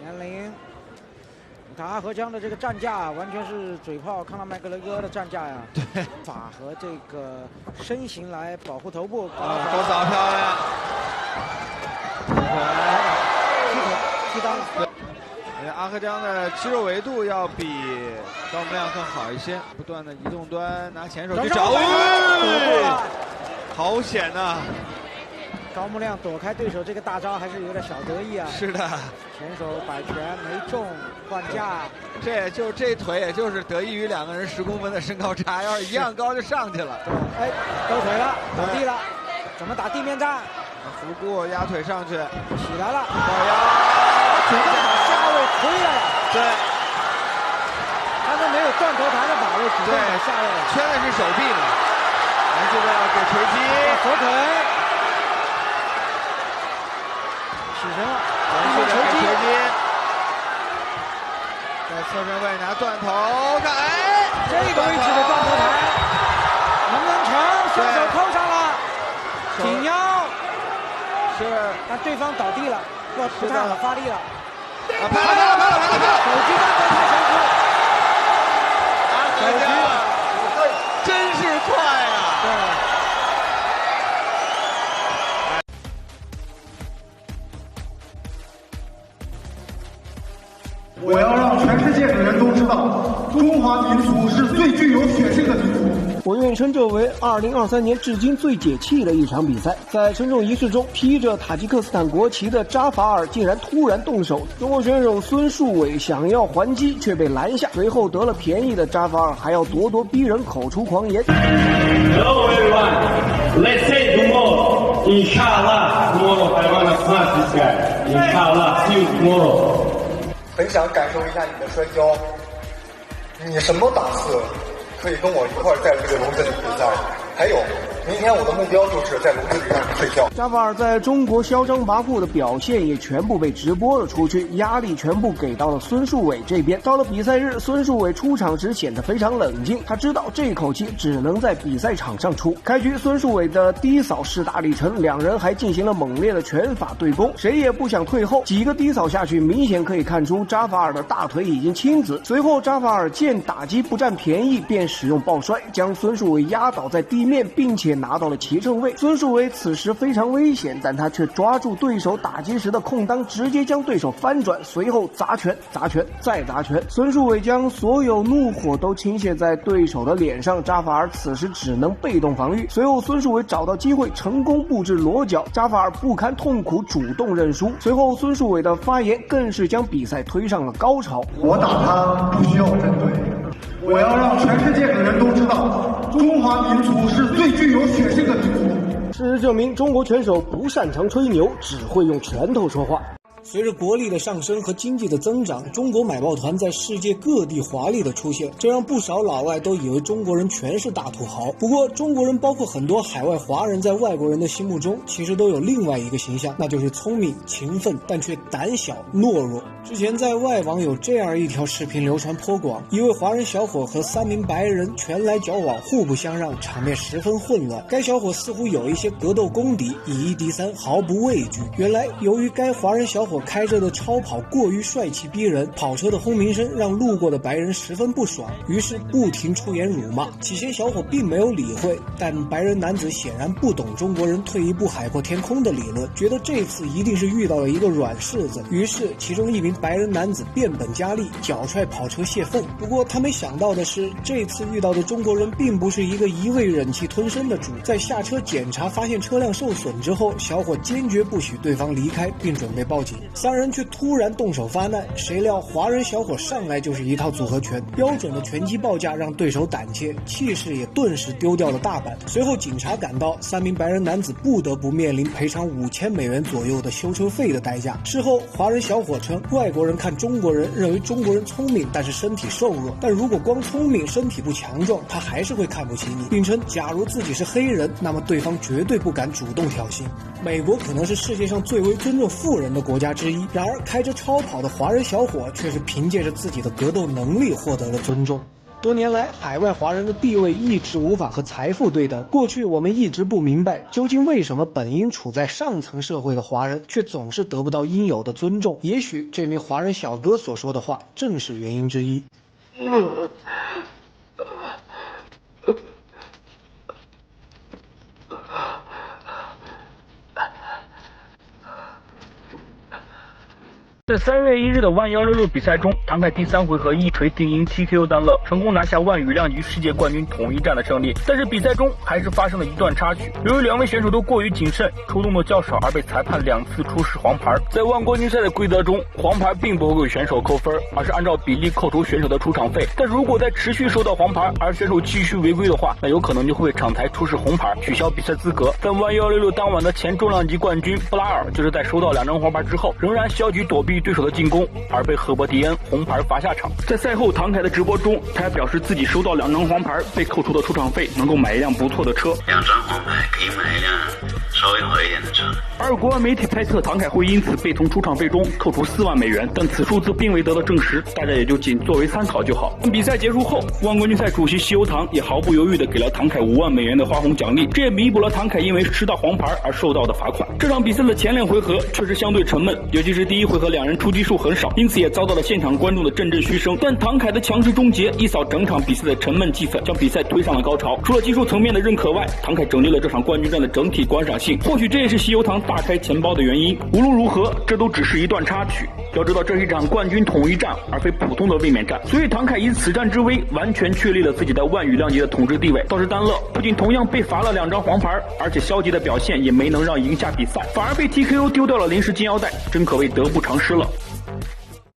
年龄。他阿合江的这个战架完全是嘴炮康纳麦格雷戈的战架呀，对，法和这个身形来保护头部。头扫漂亮，踢裆。阿合江的肌肉维度要比高木亮更好一些，不断的移动端拿前手去找，好险呐！高木亮躲开对手这个大招还是有点小得意啊。是的，前手摆拳没中，换架。这腿也就是得益于2个人10公分的身高差，要是一样高就上去了。对，哎，抖腿了，倒地了，怎么打地面战？腹部压腿上去，起来了，抱腰，准备把下位推了呀。对，他们没有断头台的把握，只能把下位圈的是手臂嘛。现在要给锤击，左腿。起身了，锤击，在侧身位拿断头，看，哎，这个位置的断头台能不能成？双手扣上了，挺腰，是，但对方倒地了，不太好发力了。拍了，手击断头台成功。阿合江真是快啊！对。我要让全世界的人都知道，中华民族是最具有血性的民族。我愿称这为2023年至今最解气的一场比赛。在称重仪式中，披着塔吉克斯坦国旗的扎法尔竟然突然动手，中国选手孙树伟想要还击却被拦下，随后得了便宜的扎法尔还要咄咄逼人，口出狂言。Hello everyone, let's say tomorrow. Inshallah, tomorrow I wanna smash this guy. Inshallah, see you tomorrow. 很想感受一下你的摔跤，你什么档次可以跟我一块在这个笼子里比赛？还有，明天我的目标就是在笼子里让你睡觉。扎法尔在中国嚣张跋扈的表现也全部被直播了出去，压力全部给到了孙树伟这边。到了比赛日，孙树伟出场时显得非常冷静，他知道这口气只能在比赛场上出。开局孙树伟的低扫势大力沉，两人还进行了猛烈的拳法对攻，谁也不想退后。几个低扫下去，明显可以看出扎法尔的大腿已经青紫。随后扎法尔见打击不占便宜，便使用抱摔将孙树伟压倒在地面，并且拿到了齐正位。孙树伟此时非常危险，但他却抓住对手打击时的空当，直接将对手翻转，随后砸拳再砸拳。孙树伟将所有怒火都倾泻在对手的脸上，扎法尔此时只能被动防御。随后孙树伟找到机会成功布置裸脚，扎法尔不堪痛苦主动认输。随后孙树伟的发言更是将比赛推上了高潮。我打他不需要针对，我要让全世界的人都知道，中华民族是最具有血性的民族。事实证明，中国拳手不擅长吹牛，只会用拳头说话。随着国力的上升和经济的增长，中国买报团在世界各地华丽的出现，这让不少老外都以为中国人全是大土豪。不过，中国人包括很多海外华人在外国人的心目中，其实都有另外一个形象，那就是聪明、勤奋，但却胆小、懦弱。之前在外网有这样一条视频流传颇广，一位华人小伙和3名白人拳来脚往，互不相让，场面十分混乱。该小伙似乎有一些格斗功底，以1敌3，毫不畏惧。原来，由于该华人小伙开着的超跑过于帅气逼人，跑车的轰鸣声让路过的白人十分不爽，于是不停出言辱骂。起先小伙并没有理会，但白人男子显然不懂中国人退一步海阔天空的理论，觉得这次一定是遇到了一个软柿子，于是其中一名白人男子变本加厉，脚踹跑车泄愤。不过他没想到的是，这次遇到的中国人并不是一个一味忍气吞声的主，在下车检查发现车辆受损之后，小伙坚决不许对方离开，并准备报警。3人却突然动手发难，谁料华人小伙上来就是一套组合拳，标准的拳击报价让对手胆怯，气势也顿时丢掉了大半。随后警察赶到，3名白人男子不得不面临赔偿5000美元左右的修车费的代价。事后华人小伙称，外国人看中国人认为中国人聪明，但是身体瘦弱，但如果光聪明身体不强壮，他还是会看不起你，并称假如自己是黑人，那么对方绝对不敢主动挑衅。美国可能是世界上最为尊重富人的国家之一，然而开着超跑的华人小伙却是凭借着自己的格斗能力获得了尊重。多年来，海外华人的地位一直无法和财富对等。过去我们一直不明白，究竟为什么本应处在上层社会的华人，却总是得不到应有的尊重。也许这名华人小哥所说的话，正是原因之一。在3月1日的万166比赛中，唐凯第3回合一锤定音 TKO 丹乐，成功拿下万羽量级世界冠军统一战的胜利。但是比赛中还是发生了一段插曲，由于两位选手都过于谨慎，出动作较少，而被裁判2次出示黄牌。在万冠军赛的规则中，黄牌并不会给选手扣分，而是按照比例扣除选手的出场费。但如果在持续收到黄牌，而选手继续违规的话，那有可能就会为场裁出示红牌，取消比赛资格。但万166当晚的前重量级冠军布拉尔，就是在收到2张黄牌之后，仍然消极躲避对手的进攻，而被赫伯迪恩红牌罚下场。在赛后唐凯的直播中，他还表示自己收到2张黄牌，被扣除的出场费能够买一辆不错的车。2张黄牌可以买一辆稍微好一点的车。而国外媒体猜测唐凯会因此被从出场费中扣除4万美元，但此数字并未得到证实，大家也就仅作为参考就好。比赛结束后，万冠军赛主席西游堂也毫不犹豫地给了唐凯5万美元的花红奖励，这也弥补了唐凯因为吃到黄牌而受到的罚款。这场比赛的前2回合确实相对沉闷，尤其是第1回合2人出击数很少，因此也遭到了现场观众的阵阵嘘声。但唐凯的强势终结一扫整场比赛的沉闷气氛，将比赛推上了高潮。除了技术层面的认可外，唐凯拯救了这场冠军战的整体观赏性，或许这也是西游堂大开钱包的原因。无论如何，这都只是一段插曲。要知道，这是一场冠军统一战，而非普通的卫冕战。所以唐凯以此战之威，完全确立了自己在万羽量级的统治地位。倒是丹乐不仅同样被罚了2张黄牌，而且消极的表现也没能让赢下比赛，反而被 TKO 丢掉了临时金腰带，真可谓得不偿失了。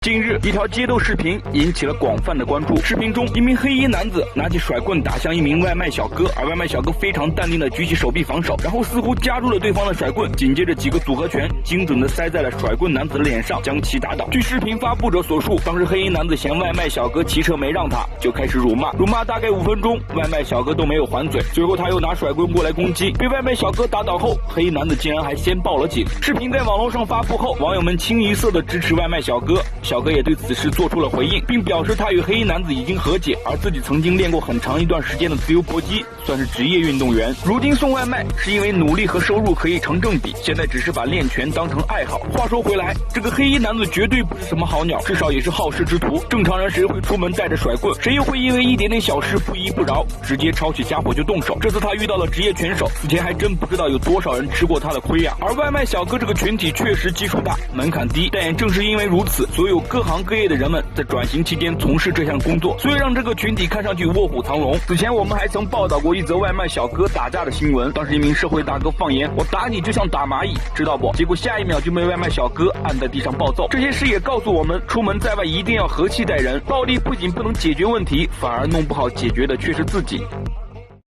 近日，一条街斗视频引起了广泛的关注。视频中，一名黑衣男子拿起甩棍打向一名外卖小哥，而外卖小哥非常淡定地举起手臂防守，然后似乎夹住了对方的甩棍，紧接着几个组合拳精准地塞在了甩棍男子的脸上，将其打倒。据视频发布者所述，当时黑衣男子嫌外卖小哥骑车没让他，就开始辱骂大概5分钟，外卖小哥都没有还嘴，随后他又拿甩棍过来攻击，被外卖小哥打倒后，黑衣男子竟然还先报了警。视频在网络上发布后，网友们清一色地支持外卖小哥。小哥也对此事做出了回应，并表示他与黑衣男子已经和解，而自己曾经练过很长一段时间的自由搏击，算是职业运动员。如今送外卖是因为努力和收入可以成正比，现在只是把练拳当成爱好。话说回来，这个黑衣男子绝对不是什么好鸟，至少也是好事之徒。正常人谁会出门带着甩棍？谁又会因为一点点小事不依不饶，直接抄起家伙就动手？这次他遇到了职业拳手，此前还真不知道有多少人吃过他的亏啊。而外卖小哥这个群体确实基数大，门槛低，但也正是因为如此，所有各行各业的人们在转型期间从事这项工作，所以让这个群体看上去卧虎藏龙。此前我们还曾报道过一则外卖小哥打架的新闻，当时一名社会大哥放言：“我打你就像打蚂蚁，知道不？”结果下一秒就被外卖小哥按在地上暴揍。这些事也告诉我们，出门在外一定要和气待人，暴力不仅不能解决问题，反而弄不好解决的却是自己。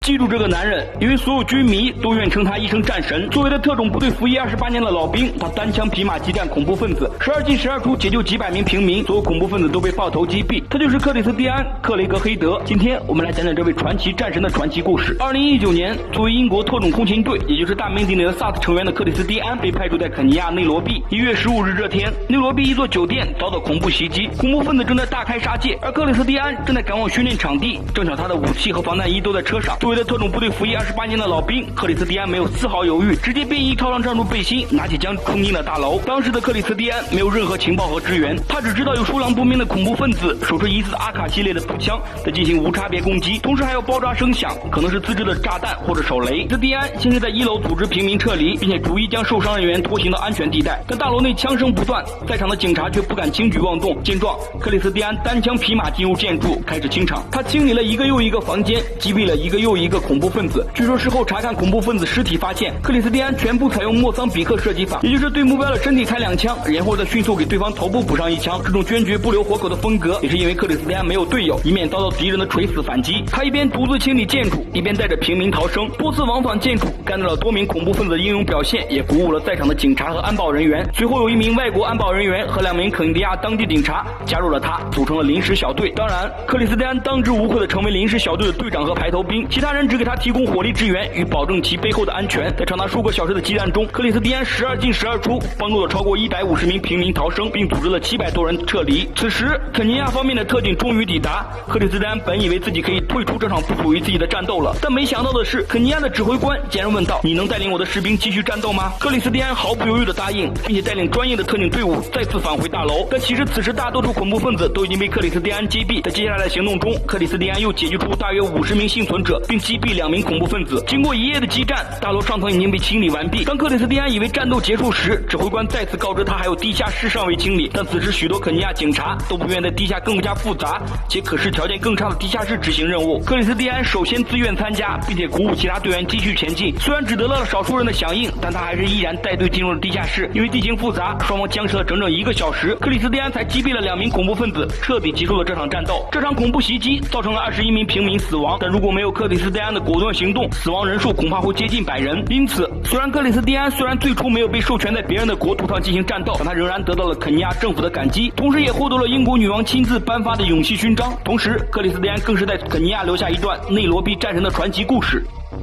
记住这个男人，因为所有军迷都愿称他一声战神。作为的特种部队服役28年的老兵，他单枪匹马激战恐怖分子，12进12出解救几百名平民，所有恐怖分子都被爆头击毙。他就是克里斯蒂安·克雷格黑德。今天我们来讲讲这位传奇战神的传奇故事。2019年，作为英国特种空勤队，也就是大名鼎鼎的萨特成员的克里斯蒂安被派驻在肯尼亚内罗毕。1月15日这天，内罗毕一座酒店遭到恐怖袭击，恐怖分子正在大开杀戒，而克里斯蒂安正在赶往训练场地，正巧他的武器和防弹衣都在车上。作为的特种部队服役28年的老兵，克里斯蒂安没有丝毫犹豫，直接便衣套上战斗背心，拿起枪冲进了大楼。当时的克里斯蒂安没有任何情报和支援，他只知道有数量不明的恐怖分子手持疑似阿卡系列的步枪在进行无差别攻击，同时还有爆炸声响，可能是自制的炸弹或者手雷。克里斯蒂安先是在1楼组织平民撤离，并且逐一将受伤人员拖行到安全地带，但大楼内枪声不断，在场的警察却不敢轻举妄动。见状，克里斯蒂安单枪匹马进入建筑开始清场，他清理了一个又一个房间，击毙了一个又一个恐怖分子。据说事后查看恐怖分子尸体，发现克里斯蒂安全部采用莫桑比克射击法，也就是对目标的身体开2枪，然后再迅速给对方头部补上1枪。这种坚决不留活口的风格，也是因为克里斯蒂安没有队友，以免遭到敌人的垂死反击。他一边独自清理建筑，一边带着平民逃生，多次往返建筑，干掉了多名恐怖分子的英勇表现，也鼓舞了在场的警察和安保人员。随后有1名外国安保人员和2名肯尼亚当地警察加入了他，组成了临时小队。当然，克里斯蒂安当之无愧地成为临时小队的队长和排头兵，其他人只给他提供火力支援与保证其背后的安全。在长达数个小时的激战中，克里斯蒂安12进12出，帮助了超过150名平民逃生，并组织了700多人撤离。此时，肯尼亚方面的特警终于抵达。克里斯蒂安本以为自己可以退出这场不属于自己的战斗了，但没想到的是，肯尼亚的指挥官竟然问道：“你能带领我的士兵继续战斗吗？”克里斯蒂安毫不犹豫地答应，并且带领专业的特警队伍再次返回大楼。但其实此时大多数恐怖分子都已经被克里斯蒂安击毙。在接下来的行动中，克里斯蒂安又解救出大约50名幸存者，并击毙2名恐怖分子。经过一夜的激战，大楼上层已经被清理完毕。当克里斯蒂安以为战斗结束时，指挥官再次告知他还有地下室尚未清理。但此时许多肯尼亚警察都不愿在地下更加复杂且可视条件更差的地下室执行任务。克里斯蒂安首先自愿参加，并且鼓舞其他队员继续前进。虽然只得到了少数人的响应，但他还是依然带队进入了地下室。因为地形复杂，双方僵持了整整1个小时，克里斯蒂安才击毙了2名恐怖分子，彻底结束了这场战斗。这场恐怖袭击造成了21名平民死亡，但如果没有克里斯蒂安的果断行动，死亡人数恐怕会接近100人。因此，克里斯蒂安虽然最初没有被授权在别人的国土上进行战斗，但他仍然得到了肯尼亚政府的感激，同时也获得了英国女王亲自颁发的勇气勋章。同时，克里斯蒂安更是在肯尼亚留下一段内罗毕战神的传奇故事。